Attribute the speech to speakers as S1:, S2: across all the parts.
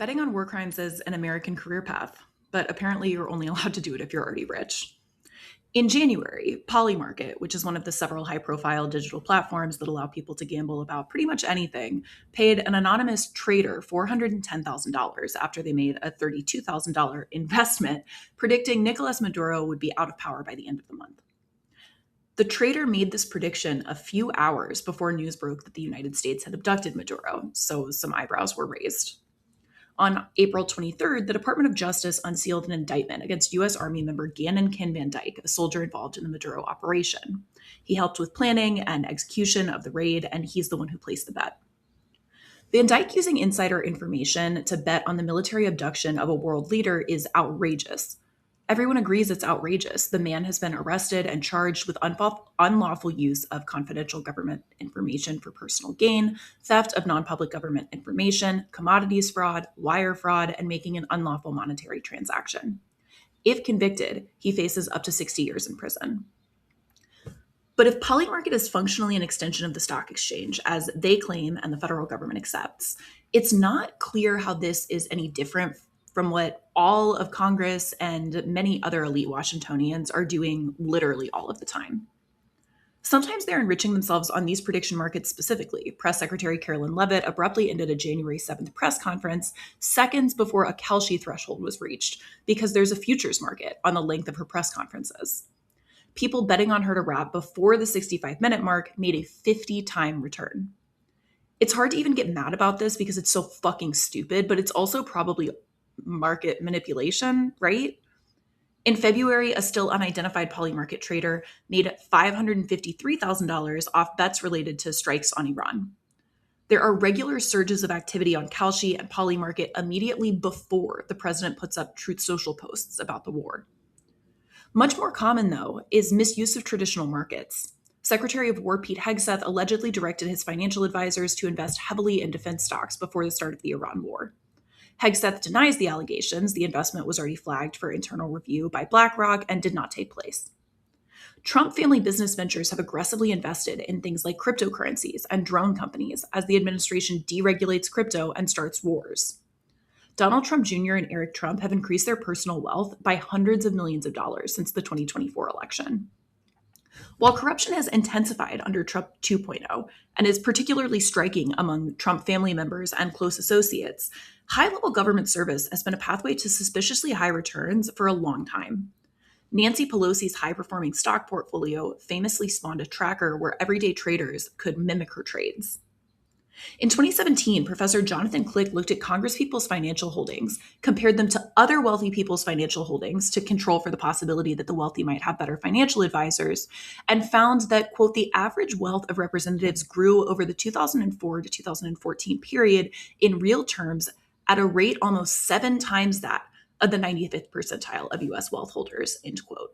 S1: Betting on war crimes is an American career path, but apparently you're only allowed to do it if you're already rich. In January, Polymarket, which is one of the several high profile digital platforms that allow people to gamble about pretty much anything, paid an anonymous trader $410,000 after they made a $32,000 investment, predicting Nicolas Maduro would be out of power by the end of the month. The trader made this prediction a few hours before news broke that the United States had abducted Maduro, so some eyebrows were raised. On April 23rd, the Department of Justice unsealed an indictment against U.S. Army member Gannon Ken Van Dyke, a soldier involved in the Maduro operation. He helped with planning and execution of the raid, and he's the one who placed the bet. Van Dyke using insider information to bet on the military abduction of a world leader is outrageous. Everyone agrees it's outrageous. The man has been arrested and charged with unlawful use of confidential government information for personal gain, theft of non-public government information, commodities fraud, wire fraud, and making an unlawful monetary transaction. If convicted, he faces up to 60 years in prison. But if Polymarket is functionally an extension of the stock exchange, as they claim and the federal government accepts, it's not clear how this is any different from what all of Congress and many other elite Washingtonians are doing literally all of the time. Sometimes they're enriching themselves on these prediction markets specifically. Press Secretary Carolyn Leavitt abruptly ended a January 7th press conference seconds before a Kalshi threshold was reached because there's a futures market on the length of her press conferences. People betting on her to wrap before the 65-minute mark made a 50-time return. It's hard to even get mad about this because it's so fucking stupid, but it's also probably market manipulation, right? In February, a still unidentified Polymarket trader made $553,000 off bets related to strikes on Iran. There are regular surges of activity on Kalshi and Polymarket immediately before the president puts up Truth Social posts about the war. Much more common, though, is misuse of traditional markets. Secretary of War Pete Hegseth allegedly directed his financial advisors to invest heavily in defense stocks before the start of the Iran war. Hegseth denies the allegations. The investment was already flagged for internal review by BlackRock and did not take place. Trump family business ventures have aggressively invested in things like cryptocurrencies and drone companies as the administration deregulates crypto and starts wars. Donald Trump Jr. and Eric Trump have increased their personal wealth by hundreds of millions of dollars since the 2024 election. While corruption has intensified under Trump 2.0 and is particularly striking among Trump family members and close associates, high-level government service has been a pathway to suspiciously high returns for a long time. Nancy Pelosi's high-performing stock portfolio famously spawned a tracker where everyday traders could mimic her trades. In 2017, Professor Jonathan Click looked at Congresspeople's financial holdings, compared them to other wealthy people's financial holdings to control for the possibility that the wealthy might have better financial advisors, and found that, quote, the average wealth of representatives grew over the 2004 to 2014 period in real terms at a rate almost 7 times that of the 95th percentile of U.S. wealth holders, end quote.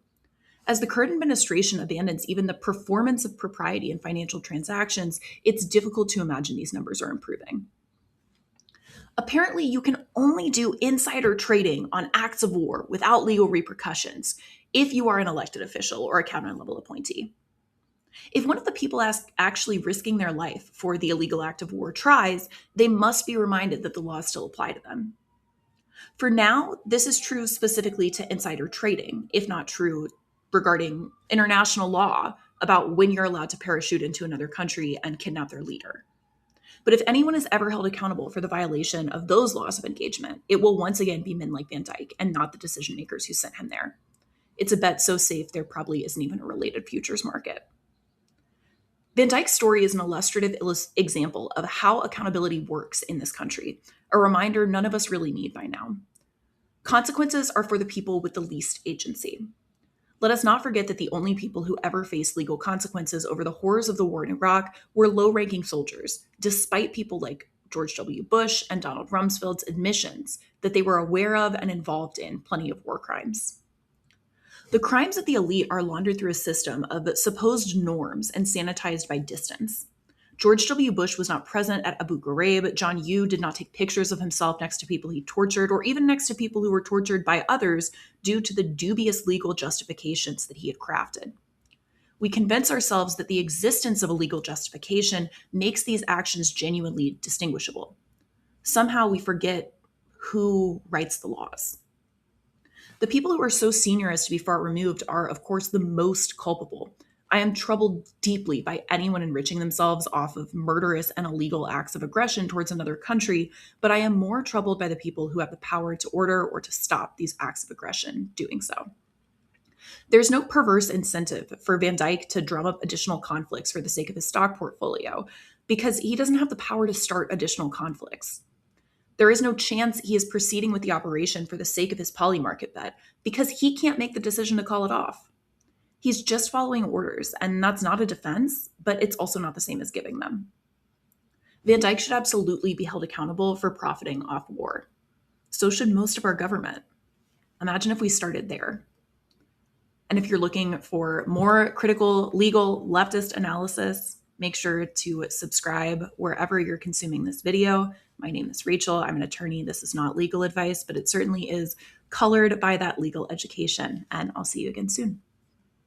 S1: As the current administration abandons even the performance of propriety in financial transactions, it's difficult to imagine these numbers are improving. Apparently, you can only do insider trading on acts of war without legal repercussions if you are an elected official or a county-level appointee. If one of the people actually risking their life for the illegal act of war tries, they must be reminded that the laws still apply to them. For now, this is true specifically to insider trading, if not true regarding international law about when you're allowed to parachute into another country and kidnap their leader. But if anyone is ever held accountable for the violation of those laws of engagement, it will once again be men like Van Dyke and not the decision makers who sent him there. It's a bet so safe there probably isn't even a related futures market. Van Dyke's story is an illustrative example of how accountability works in this country, a reminder none of us really need by now. Consequences are for the people with the least agency. Let us not forget that the only people who ever faced legal consequences over the horrors of the war in Iraq were low-ranking soldiers, despite people like George W. Bush and Donald Rumsfeld's admissions that they were aware of and involved in plenty of war crimes. The crimes of the elite are laundered through a system of supposed norms and sanitized by distance. George W. Bush was not present at Abu Ghraib. John Yoo did not take pictures of himself next to people he tortured, or even next to people who were tortured by others due to the dubious legal justifications that he had crafted. We convince ourselves that the existence of a legal justification makes these actions genuinely distinguishable. Somehow we forget who writes the laws. The people who are so senior as to be far removed are, of course, the most culpable. I am troubled deeply by anyone enriching themselves off of murderous and illegal acts of aggression towards another country, but I am more troubled by the people who have the power to order or to stop these acts of aggression doing so. There's no perverse incentive for Van Dyke to drum up additional conflicts for the sake of his stock portfolio because he doesn't have the power to start additional conflicts. There is no chance he is proceeding with the operation for the sake of his Polymarket bet because he can't make the decision to call it off. He's just following orders, and that's not a defense, but it's also not the same as giving them. Van Dyke should absolutely be held accountable for profiting off war. So should most of our government. Imagine if we started there. And if you're looking for more critical, legal, leftist analysis, make sure to subscribe wherever you're consuming this video. My name is Rachel. I'm an attorney. This is not legal advice, but it certainly is colored by that legal education. And I'll see you again soon.